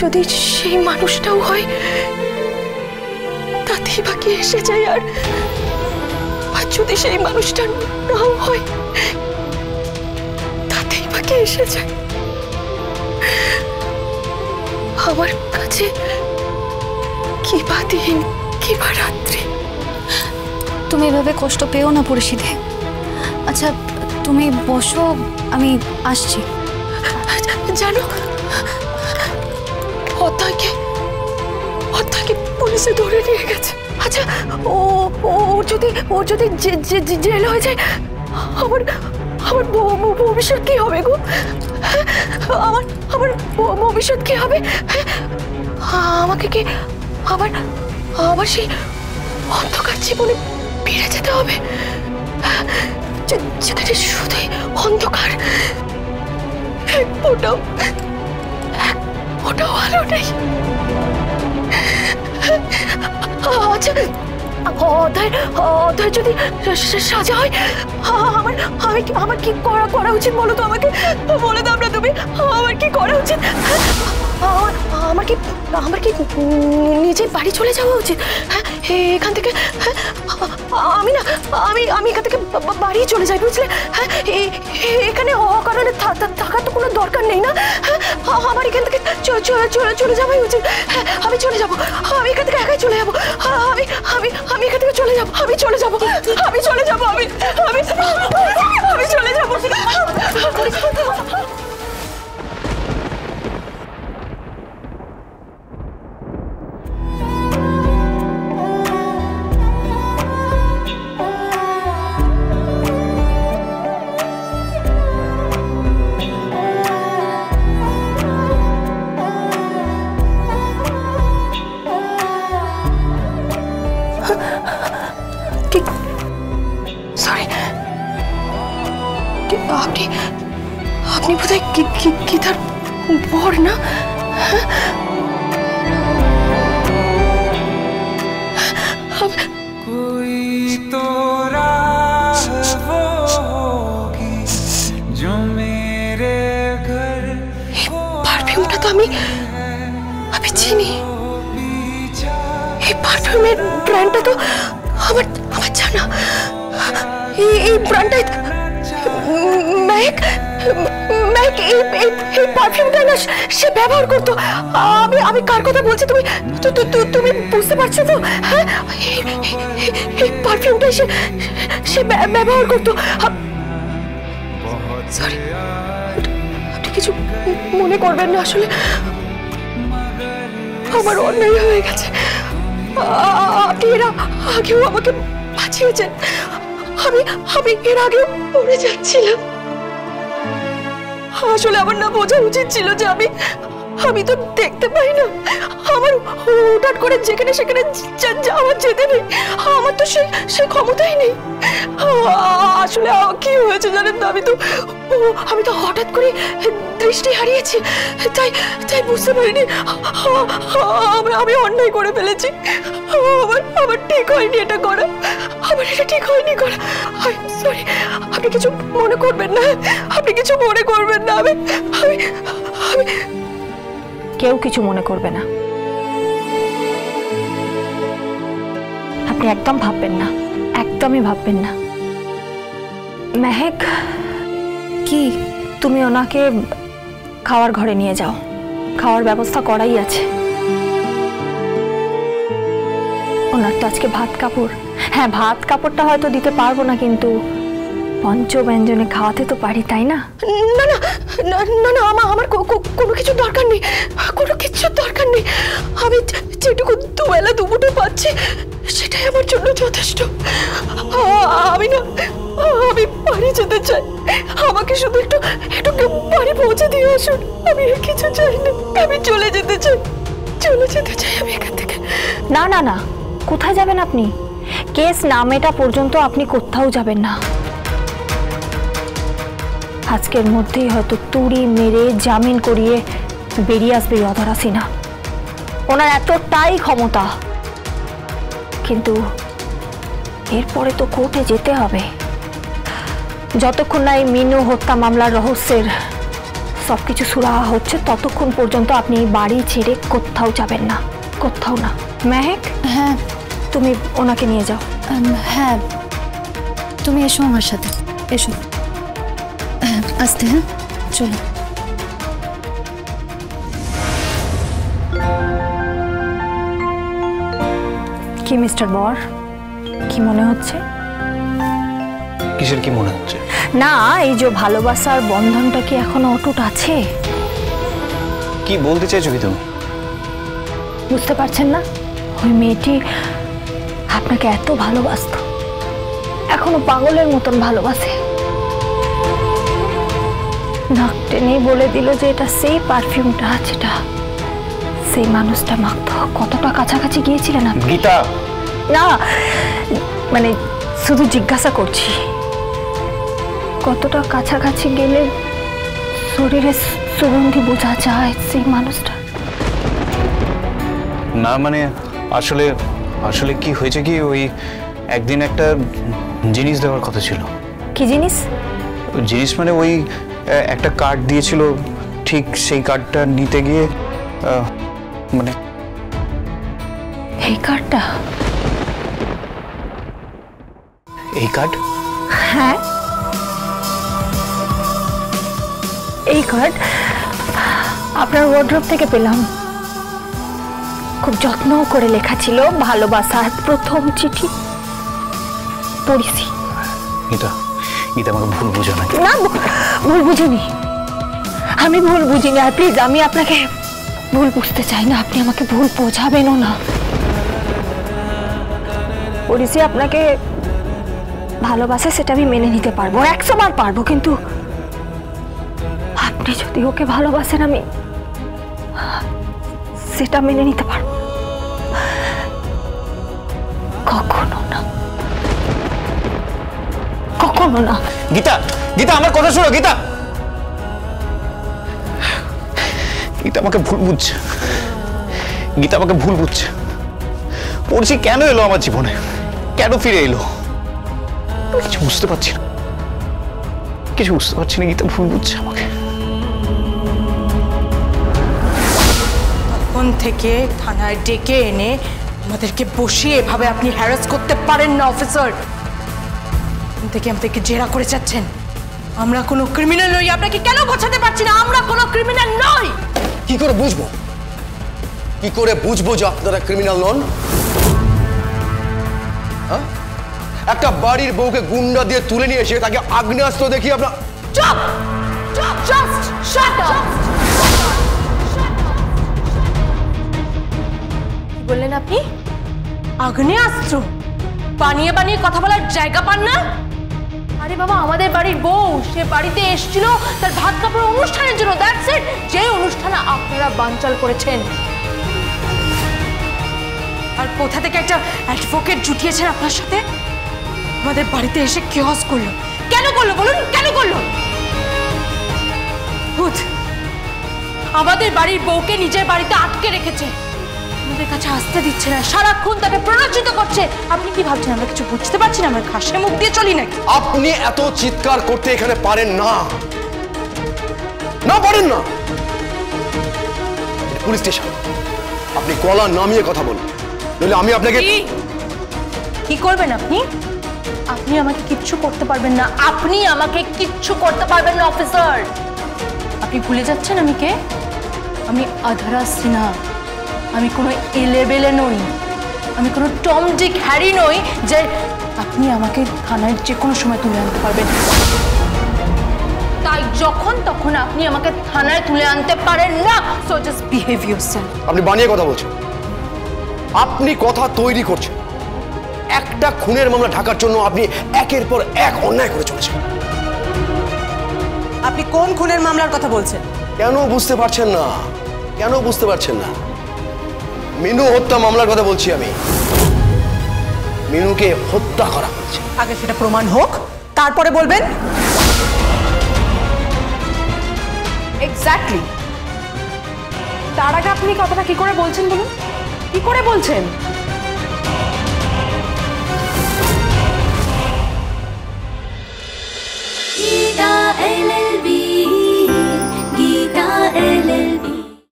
যদি সেই মানুষটাও হয় তাতেই বাকি এসে যায়, আর যদি সেই মানুষটা নাও হয় তাতেই বাকি এসে যায়। আমার কাছে কি বা দিন কি বা রাত্রি। তুমি এভাবে কষ্ট পেও না পরিশিধে। আচ্ছা তুমি বসো, আমি আসছি। জানো অতয়কে পুলিশে ধরে নিয়ে গেছে। আচ্ছা ও যদি জেল হয়ে যায় আমার ভবিষ্যৎ কি হবে গো? আমার ভবিষ্যৎ কি হবে? আমাকে কি আবার সেই অন্ধকার জীবনে ফিরে যেতে হবে, যেখানে শুধুই অন্ধকার, এক ফোঁটাও আলো নেই। আচ্ছা অধ্যায় যদি সাজা হয় আমার কি করা উচিত বলো তো? আমাকে বলে দাও না তুমি, আমার কি করা উচিত? আমার কি নিজের বাড়ি চলে যাওয়া উচিত? হ্যাঁ এখান থেকে, আমি এখান থেকে বাড়ি চলে যাই, বুঝলে? হ্যাঁ এখানে অকারণে থাকার তো কোনো দরকার নেই না। হ্যাঁ আমার এখান থেকে চলে যাওয়াই উচিত। হ্যাঁ আমি চলে যাবো, আমি এখান থেকে একাই চলে যাবো। আমি এখান থেকে চলে যাবো, আমি চলে যাবো। আপনি বোধহয় কি তার বর না? পারফিউমটা তো আমি চিনি, এই পারফিউমের ব্র্যান্ডটা তো আমার জানা। এই ব্র্যান্ডটাই মেহেক এই পারফিউমটা না সে ব্যবহার করতো। আমি কার কথা বলছি তুমি বুঝতে পারছো তো? হ্যাঁ এই পারফিউমটাই সে ব্যবহার করতো। সরি, আপনি কিছু মনে করবেন না, আসলে আমার অন্যায় হয়ে গেছে। আপনি এর আগেও আমাকে বাঁচিয়েছেন, আমি এর আগেও পড়ে যাচ্ছিলাম। আসলে আমার না বোঝা উচিত ছিল যে আমি তো দেখতে পাই না। আমার হঠাৎ করে যেখানে সেখানে যাওয়ার যেতে নেই, আমার তো সেই ক্ষমতাই নেই। আসলে কি হয়েছে জানেন তো, আমি তো হঠাৎ করে দৃষ্টি হারিয়েছি, তাই বুঝতে পারিনি আমি অন্যায় করে ফেলেছি। আমার ঠিক হয়নি এটা করা, এটা ঠিক হয়নি করা। সরি, আপনি কিছু মনে করবেন না, আমি কেউ কিছু মনে করবে না। আপনি একদম ভাববেন না, একদমই ভাববেন না। মেহেক, কি তুমি ওনাকে খাওয়ার ঘরে নিয়ে যাও, খাওয়ার ব্যবস্থা করাই আছে। ওনার তো আজকে ভাত কাপড়, হ্যাঁ ভাত কাপড়টা হয়তো দিতে পারবো না, কিন্তু পঞ্চব্যঞ্জনে খাওয়াতে তো পারি, তাই না? না আমার কোনো কিছু দরকার নেই, আমি যেটুকু দুবেলা দুমুঠো পাচ্ছি সেটাই আমার জন্য যথেষ্ট। আমি বাড়ি যেতে চাই, আমাকে শুধু একটু বাড়ি পৌঁছে দিয়ে আসুন। আমি আর কিছু চাই না, আমি চলে যেতে চাই আমি এখান থেকে। না, কোথায় যাবেন আপনি? কেস না মেটা পর্যন্ত আপনি কোথাও যাবেন না। আজকের মধ্যেই হয়তো তুড়ি মেরে জামিন করিয়ে বেরিয়ে আসবে অধরা সিনহা। ওনার এতটাই ক্ষমতা, কিন্তু এরপরে তো কোর্টে যেতে হবে। যতক্ষণ না এই মিনু হত্যা মামলার রহস্যের সবকিছু সুরাহা হচ্ছে ততক্ষণ পর্যন্ত আপনি এই বাড়ি ছেড়ে কোথাও যাবেন না, কোথাও না। মেহেক, হ্যাঁ তুমি ওনাকে নিয়ে যাও। হ্যাঁ তুমি এসো আমার সাথে, এসো। আস্তে, হ্যাঁ চলো। কি মিস্টার বর, কি মনে হচ্ছে? কিসের কি মনে হচ্ছে? না, এই যে ভালোবাসার বন্ধনটা কি এখনো অটুট আছে? কি বলতে চাইছো কি তুমি? বুঝতে পারছেন না? ওই মেয়েটি আপনাকে এত ভালোবাসতো, এখনো পাগলের মতন ভালোবাসে। নাক টেনেই বলে দিল যে এটা সেই পারফিউমটা যেটা সেই মানুষটা মাখতো। কতটা কাছাকাছি গিয়েছিলেন আপনি? গীতা, না মানে শুধু জিজ্ঞাসা করছি, কতটা কাছাকাছি গেলে শরীরে সুগন্ধি বোঝা যায় সেই মানুষটা? না মানে আসলে আসলে কি হয়েছে কি, ওই একদিন একটা জিনিস দেওয়ার কথা ছিল। কি জিনিস? জিনিস মানে ওই একটা কার্ড দিয়েছিল, ঠিক সেই কার্ডটা নিতে গিয়ে মানে এই কার্ডটা? এই কার্ড? হ্যাঁ, এই কার্ড আপনার ওয়ার্ড্রোব থেকে পেলাম। খুব যত্ন করে লেখা ছিল ভালোবাসার প্রথম চিঠি। পড়িছি। গীতা, গীতা আমাকে ভুল বুঝো না। না, ভুল বুঝিনি, আমি ভুল বুঝিনি। আর প্লিজ, আমি আপনাকে ভুল বুঝতে চাই না, আপনি আমাকে ভুল বোঝাবেনও না। পড়িছি আপনাকে ভালোবাসে, সেটা আমি মেনে নিতে পারবো, 100 বার পারবো, কিন্তু আপনি যদি ওকে ভালোবাসেন আমি সেটা মেনে নিতে পারবো কখনো না, কখনো না। গীতা, গীতা আমার কথা শোনো। গীতা, গীতা আমাকে ভুল বুঝছে। গীতা আমাকে ভুল বুঝছে। পড়ছি কেন এলো আমার জীবনে, কেন ফিরে এলো, কিছু বুঝতে পারছি না, কিছু বুঝতে পারছি না। গীতা ভুল বুঝছে আমাকে। তখন থেকে থানায় ডেকে এনে আমাদেরকে বসিয়ে এভাবে আপনি হ্যারাস করতে পারেন না অফিসার। তখন থেকে আমাদেরকে জেরা করে যাচ্ছেন। আমরা কোনো ক্রিমিনাল নই। আপনাকে কেন বোঝাতে পারছি না আমরা কোনো ক্রিমিনাল নই? কি করে বুঝবো, কি করে বুঝবো যে আপনারা ক্রিমিনাল নন? একটা বাড়ির বউকে গুন্ডা দিয়ে তুলে নিয়ে এসে তাকে আগ্নেয়াস্ত্র দেখিয়ে আপনার... চুপ! চুপ! Just shut up! কি বললেন আপনি? আগ্নেয়াস্ত্র? বানিয়ে বানিয়ে কথা বলার জায়গা পান না? আরে বাবা, আমাদের বাড়ির বউ, সে বাড়িতে এসেছিল তার ভাত কাপড় অনুষ্ঠানের জন্য, দ্যাটস ইট। যে অনুষ্ঠানে আপনারা বানচাল করেছেন, আর কোথা থেকে একটা অ্যাডভোকেট জুটিয়েছেন আপনার সাথে, আমাদের বাড়িতে এসে কিওস করলো। কেন করলো বলুন, কেন করলো? ভূত আমাদের বাড়ির বউকে নিজের বাড়িতে আটকে রেখেছে, আমাদের কাছে আসতে দিচ্ছে না, সারাক্ষণ তাকে প্ররোচিত করছে। আপনি কি ভাবছেন আমরা কিছু বুঝতে পারছি না? আমরা ঘাসে মুখ দিয়ে চলি নাকি? আপনি এত চিৎকার করতে এখানে পারেন না, না পারেন না। পুলিশ স্টেশন, আপনি গলা নামিয়ে কথা বলুন, নইলে আমি আপনাকে... কি করবেন আপনি? আপনি আমাকে কিচ্ছু করতে পারবেন না, আপনি আমাকে কিচ্ছু করতে পারবেন না অফিসার। আপনি ভুলে যাচ্ছেন আমি কে? আমি আধারা সিনহা। আমি কোনো এলেবেলে নই, আমি কোনো টম ডিক হ্যারি নই যে আপনি আমাকে থানায় যে কোনো সময় তুলে আনতে পারবেন। তাই যখন তখন আপনি আমাকে থানায় তুলে আনতে পারেন না। So just behave yourself. আপনি বানিয়ে কথা বলছেন, আপনি কথা তৈরি করছেন। একটা খুনের মামলা ঢাকার জন্য আপনি একের পর এক অন্যায় করে চলেছেন। আপনি কোন খুনের মামলার কথা বলছেন? কেন বুঝতে পারছেন না? কেন বুঝতে পারছেন না? মিনু হত্যা মামলার কথা বলছি আমি। মিনুকে হত্যা করা হয়েছে। আগে সেটা প্রমাণ হোক, তারপরে বলবেন। এক্স্যাক্টলি। তার আগে আপনি কথাটা কি করে বলছেন বলুন? কি করে বলছেন? LLB